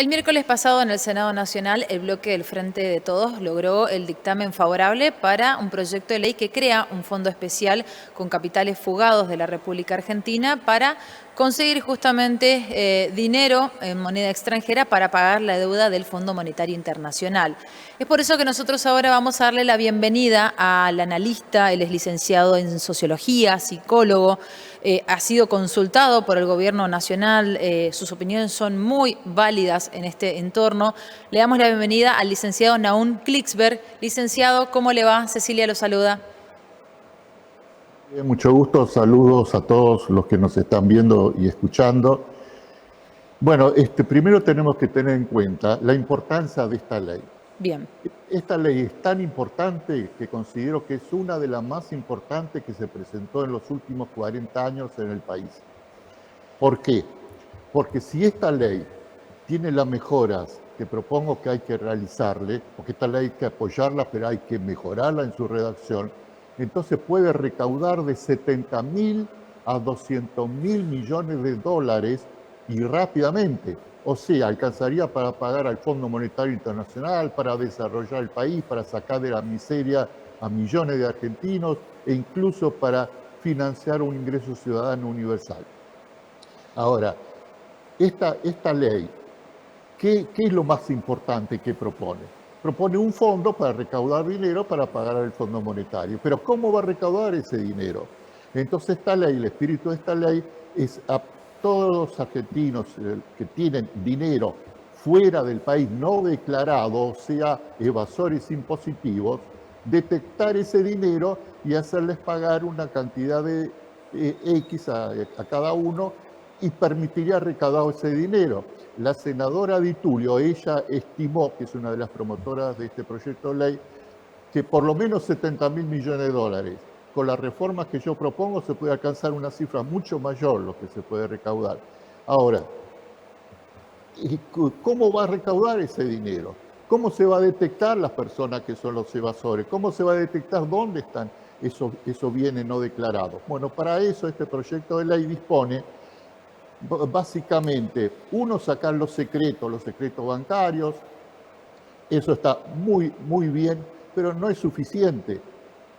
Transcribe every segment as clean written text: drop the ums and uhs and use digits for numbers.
El miércoles pasado en el Senado Nacional, el bloque del Frente de Todos logró el dictamen favorable para un proyecto de ley que crea un fondo especial con capitales fugados de la República Argentina para conseguir justamente dinero en moneda extranjera para pagar la deuda del Fondo Monetario Internacional. Es por eso que nosotros ahora vamos a darle la bienvenida al analista. Él es licenciado en Sociología, psicólogo, ha sido consultado por el Gobierno Nacional, sus opiniones son muy válidas en este entorno. Le damos la bienvenida al licenciado Nahum Klicksberg. Licenciado, ¿cómo le va? Cecilia lo saluda. Mucho gusto, saludos a todos los que nos están viendo y escuchando. Bueno, primero tenemos que tener en cuenta la importancia de esta ley. Bien. Esta ley es tan importante que considero que es una de las más importantes que se presentó en los últimos 40 años en el país. ¿Por qué? Porque si esta ley tiene las mejoras que propongo que hay que realizarle, porque esta ley hay que apoyarla, pero hay que mejorarla en su redacción, entonces puede recaudar de 70.000 a 200.000 millones de dólares y rápidamente. O sea, alcanzaría para pagar al Fondo Monetario Internacional, para desarrollar el país, para sacar de la miseria a millones de argentinos e incluso para financiar un ingreso ciudadano universal. Ahora, esta ley, ¿qué es lo más importante que propone? Propone un fondo para recaudar dinero para pagar al Fondo Monetario. Pero ¿cómo va a recaudar ese dinero? Entonces esta ley, el espíritu de esta ley es a todos los argentinos que tienen dinero fuera del país no declarado, o sea, evasores impositivos, detectar ese dinero y hacerles pagar una cantidad de X a cada uno y permitiría recaudar ese dinero. La senadora Di Tulio, ella estimó, que es una de las promotoras de este proyecto de ley, que por lo menos 70.000 millones de dólares. Con las reformas que yo propongo se puede alcanzar una cifra mucho mayor lo que se puede recaudar. Ahora, ¿cómo va a recaudar ese dinero? ¿Cómo se va a detectar las personas que son los evasores? ¿Cómo se va a detectar dónde están esos bienes no declarados? Bueno, para eso este proyecto de ley dispone básicamente, uno, sacar los secretos bancarios. Eso está muy bien, pero no es suficiente,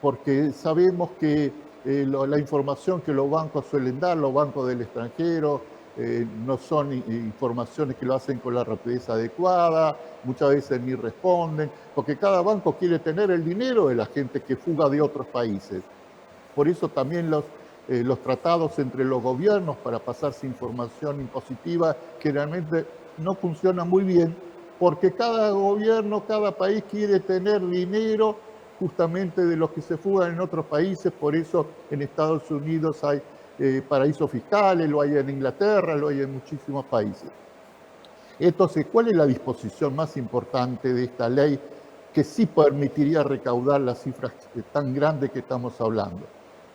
porque sabemos que la información que los bancos suelen dar, los bancos del extranjero, no son informaciones que lo hacen con la rapidez adecuada, muchas veces ni responden, porque cada banco quiere tener el dinero de la gente que fuga de otros países. Por eso también los tratados entre los gobiernos para pasarse información impositiva generalmente no funcionan muy bien, porque cada gobierno, cada país quiere tener dinero justamente de los que se fugan en otros países. Por eso en Estados Unidos hay paraísos fiscales, lo hay en Inglaterra, lo hay en muchísimos países. Entonces, ¿cuál es la disposición más importante de esta ley que sí permitiría recaudar las cifras tan grandes que estamos hablando?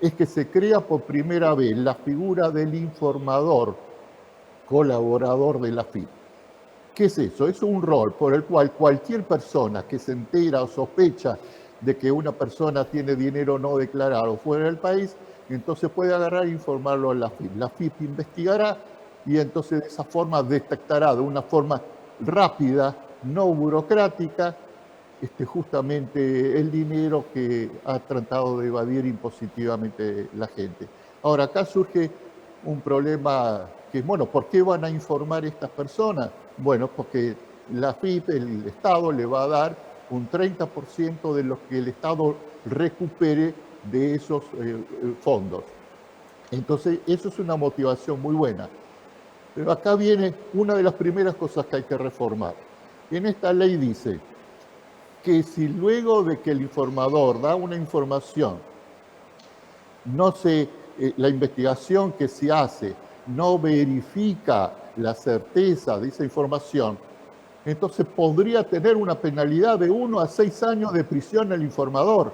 Es que se crea por primera vez la figura del informador colaborador de la AFIP. ¿Qué es eso? Es un rol por el cual cualquier persona que se entera o sospecha de que una persona tiene dinero no declarado fuera del país, entonces puede agarrar e informarlo a la AFIP. La AFIP investigará y entonces de esa forma detectará de una forma rápida, no burocrática, justamente el dinero que ha tratado de evadir impositivamente la gente. Ahora, acá surge un problema que, bueno, ¿por qué van a informar a estas personas? Bueno, porque la AFIP, el Estado, le va a dar un 30% de lo que el Estado recupere de esos fondos. Entonces, eso es una motivación muy buena. Pero acá viene una de las primeras cosas que hay que reformar. En esta ley dice que si luego de que el informador da una información, la investigación que se hace no verifica la certeza de esa información, entonces podría tener una penalidad de 1 a 6 años de prisión el informador.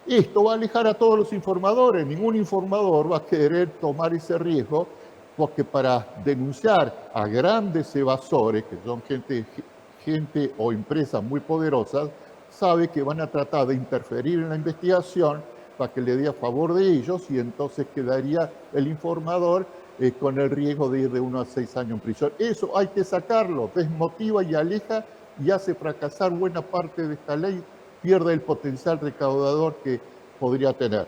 Esto va a alejar a todos los informadores. Ningún informador va a querer tomar ese riesgo, porque para denunciar a grandes evasores, que son gente o empresas muy poderosas, sabe que van a tratar de interferir en la investigación para que le dé a favor de ellos, y entonces quedaría el informador con el riesgo de ir de 1 a 6 años en prisión. Eso hay que sacarlo, desmotiva y aleja y hace fracasar buena parte de esta ley, pierde el potencial recaudador que podría tener.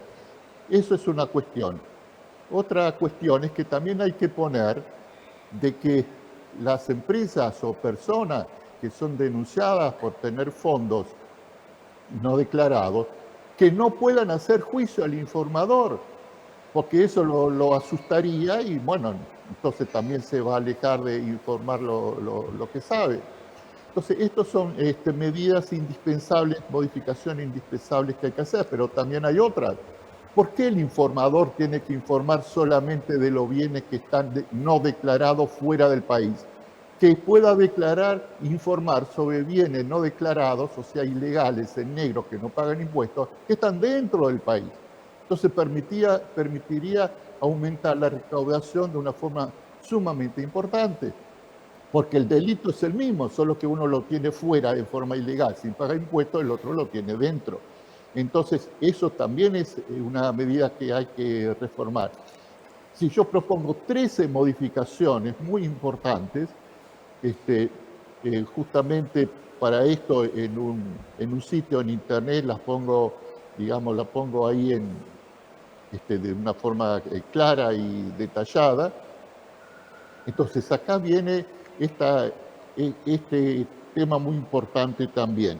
Eso es una cuestión. Otra cuestión es que también hay que poner de que las empresas o personas que son denunciadas por tener fondos no declarados, que no puedan hacer juicio al informador, porque eso lo asustaría y bueno, entonces también se va a alejar de informar lo que sabe. Entonces, estas son medidas indispensables, modificaciones indispensables que hay que hacer, pero también hay otras. ¿Por qué el informador tiene que informar solamente de los bienes que están no declarados fuera del país? Que pueda declarar, informar sobre bienes no declarados, o sea, ilegales, en negro, que no pagan impuestos, que están dentro del país. Entonces permitiría aumentar la recaudación de una forma sumamente importante, porque el delito es el mismo, solo que uno lo tiene fuera de forma ilegal, sin pagar impuestos, el otro lo tiene dentro. Entonces, eso también es una medida que hay que reformar. Si yo propongo 13 modificaciones muy importantes, justamente para esto en un sitio en internet las pongo, digamos, la pongo ahí de una forma clara y detallada. Entonces acá viene este tema muy importante también,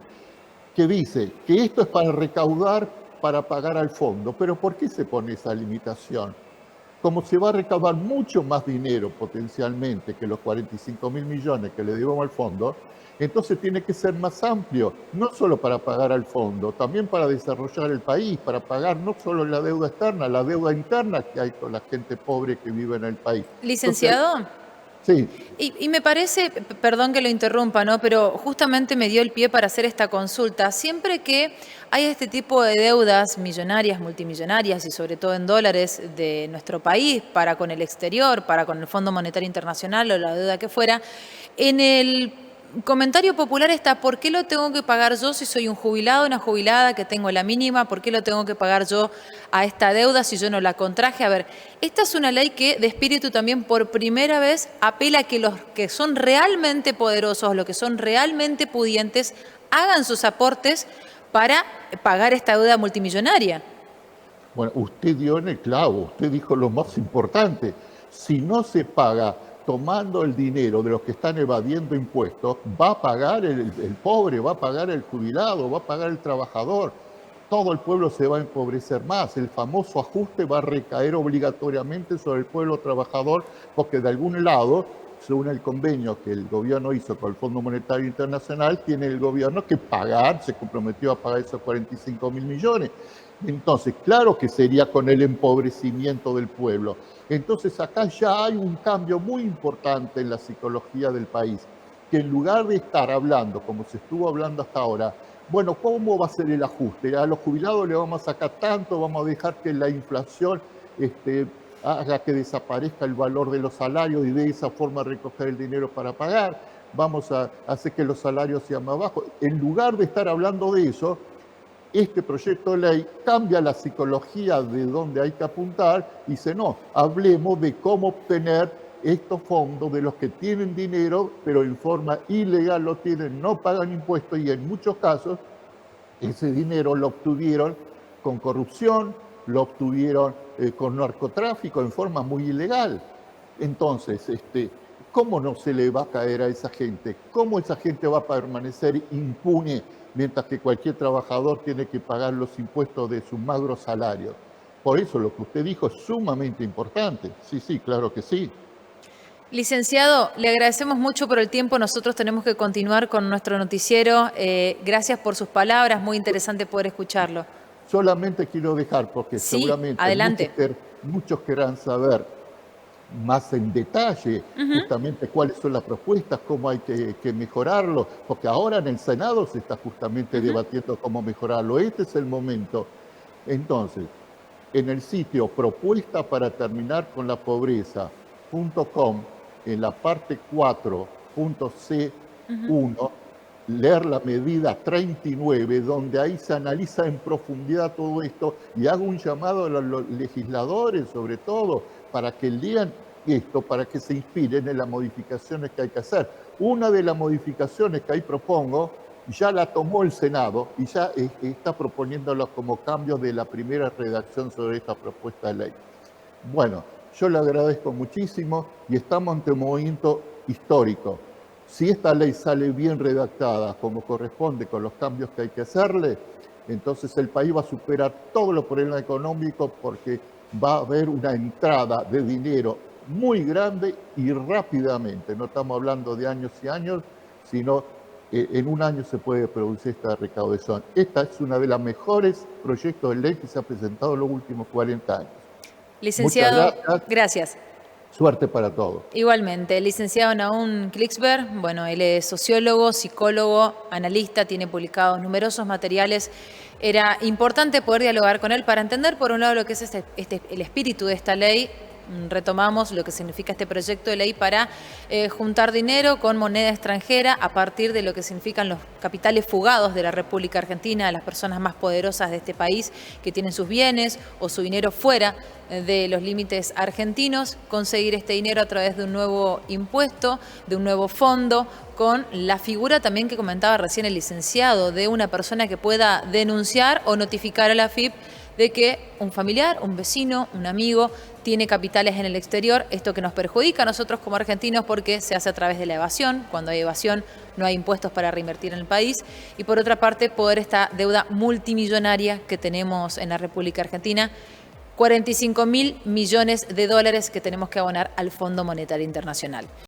que dice que esto es para recaudar, para pagar al fondo. Pero ¿por qué se pone esa limitación? Como se va a recaudar mucho más dinero potencialmente que los 45.000 millones que le debemos al fondo, entonces tiene que ser más amplio, no solo para pagar al fondo, también para desarrollar el país, para pagar no solo la deuda externa, la deuda interna que hay con la gente pobre que vive en el país. Licenciado. Sí. Y me parece, perdón que lo interrumpa, ¿no? Pero justamente me dio el pie para hacer esta consulta. Siempre que hay este tipo de deudas millonarias, multimillonarias y sobre todo en dólares de nuestro país para con el exterior, para con el Fondo Monetario Internacional o la deuda que fuera, en el comentario popular está: ¿por qué lo tengo que pagar yo si soy un jubilado, una jubilada que tengo la mínima? ¿Por qué lo tengo que pagar yo a esta deuda si yo no la contraje? A ver, esta es una ley que de espíritu también por primera vez apela a que los que son realmente poderosos, los que son realmente pudientes, hagan sus aportes para pagar esta deuda multimillonaria. Bueno, usted dio en el clavo, usted dijo lo más importante. Si no se paga tomando el dinero de los que están evadiendo impuestos, va a pagar el pobre, va a pagar el jubilado, va a pagar el trabajador. Todo el pueblo se va a empobrecer más. El famoso ajuste va a recaer obligatoriamente sobre el pueblo trabajador, porque de algún lado, según el convenio que el gobierno hizo con el Fondo Monetario Internacional, tiene el gobierno que pagar, se comprometió a pagar esos 45.000 millones. Entonces, claro que sería con el empobrecimiento del pueblo. Entonces, acá ya hay un cambio muy importante en la psicología del país, que en lugar de estar hablando, como se estuvo hablando hasta ahora, bueno, ¿cómo va a ser el ajuste? A los jubilados le vamos a sacar tanto, vamos a dejar que la inflación haga que desaparezca el valor de los salarios y de esa forma recoger el dinero para pagar, vamos a hacer que los salarios sean más bajos. En lugar de estar hablando de eso, este proyecto de ley cambia la psicología de dónde hay que apuntar y dice: no, hablemos de cómo obtener estos fondos de los que tienen dinero, pero en forma ilegal lo tienen, no pagan impuestos y en muchos casos ese dinero lo obtuvieron con corrupción, lo obtuvieron con narcotráfico en forma muy ilegal. Entonces, ¿cómo no se le va a caer a esa gente? ¿Cómo esa gente va a permanecer impune mientras que cualquier trabajador tiene que pagar los impuestos de su magro salario? Por eso lo que usted dijo es sumamente importante. Sí, sí, claro que sí. Licenciado, le agradecemos mucho por el tiempo. Nosotros tenemos que continuar con nuestro noticiero. Gracias por sus palabras, muy interesante poder escucharlo. Solamente quiero dejar, porque Sí, seguramente adelante. muchos querrán saber más en detalle justamente cuáles son las propuestas, cómo hay que mejorarlo, porque ahora en el Senado se está justamente debatiendo cómo mejorarlo. Este es el momento. Entonces, en el sitio propuesta para terminar con la pobreza.com, en la parte 4.c1, leer la medida 39, donde ahí se analiza en profundidad todo esto, y hago un llamado a los legisladores, sobre todo, para que lean esto para que se inspiren en las modificaciones que hay que hacer. Una de las modificaciones que ahí propongo ya la tomó el Senado y ya está proponiéndolo como cambios de la primera redacción sobre esta propuesta de ley. Bueno, yo le agradezco muchísimo y estamos ante un movimiento histórico. Si esta ley sale bien redactada, como corresponde, con los cambios que hay que hacerle, entonces el país va a superar todos los problemas económicos porque va a haber una entrada de dinero muy grande y rápidamente. No estamos hablando de años y años, sino en un año se puede producir esta recaudación. Esta es una de las mejores proyectos de ley que se ha presentado en los últimos 40 años. Licenciado, gracias. Suerte para todos. Igualmente, el licenciado Nahum Klicksberg, bueno, él es sociólogo, psicólogo, analista, tiene publicados numerosos materiales. Era importante poder dialogar con él para entender, por un lado, lo que es el espíritu de esta ley. Retomamos lo que significa este proyecto de ley para juntar dinero con moneda extranjera a partir de lo que significan los capitales fugados de la República Argentina, las personas más poderosas de este país que tienen sus bienes o su dinero fuera de los límites argentinos, conseguir este dinero a través de un nuevo impuesto, de un nuevo fondo, con la figura también que comentaba recién el licenciado, de una persona que pueda denunciar o notificar a la AFIP de que un familiar, un vecino, un amigo tiene capitales en el exterior, esto que nos perjudica a nosotros como argentinos porque se hace a través de la evasión. Cuando hay evasión no hay impuestos para reinvertir en el país, y por otra parte poder esta deuda multimillonaria que tenemos en la República Argentina, 45.000 millones de dólares que tenemos que abonar al Fondo Monetario Internacional.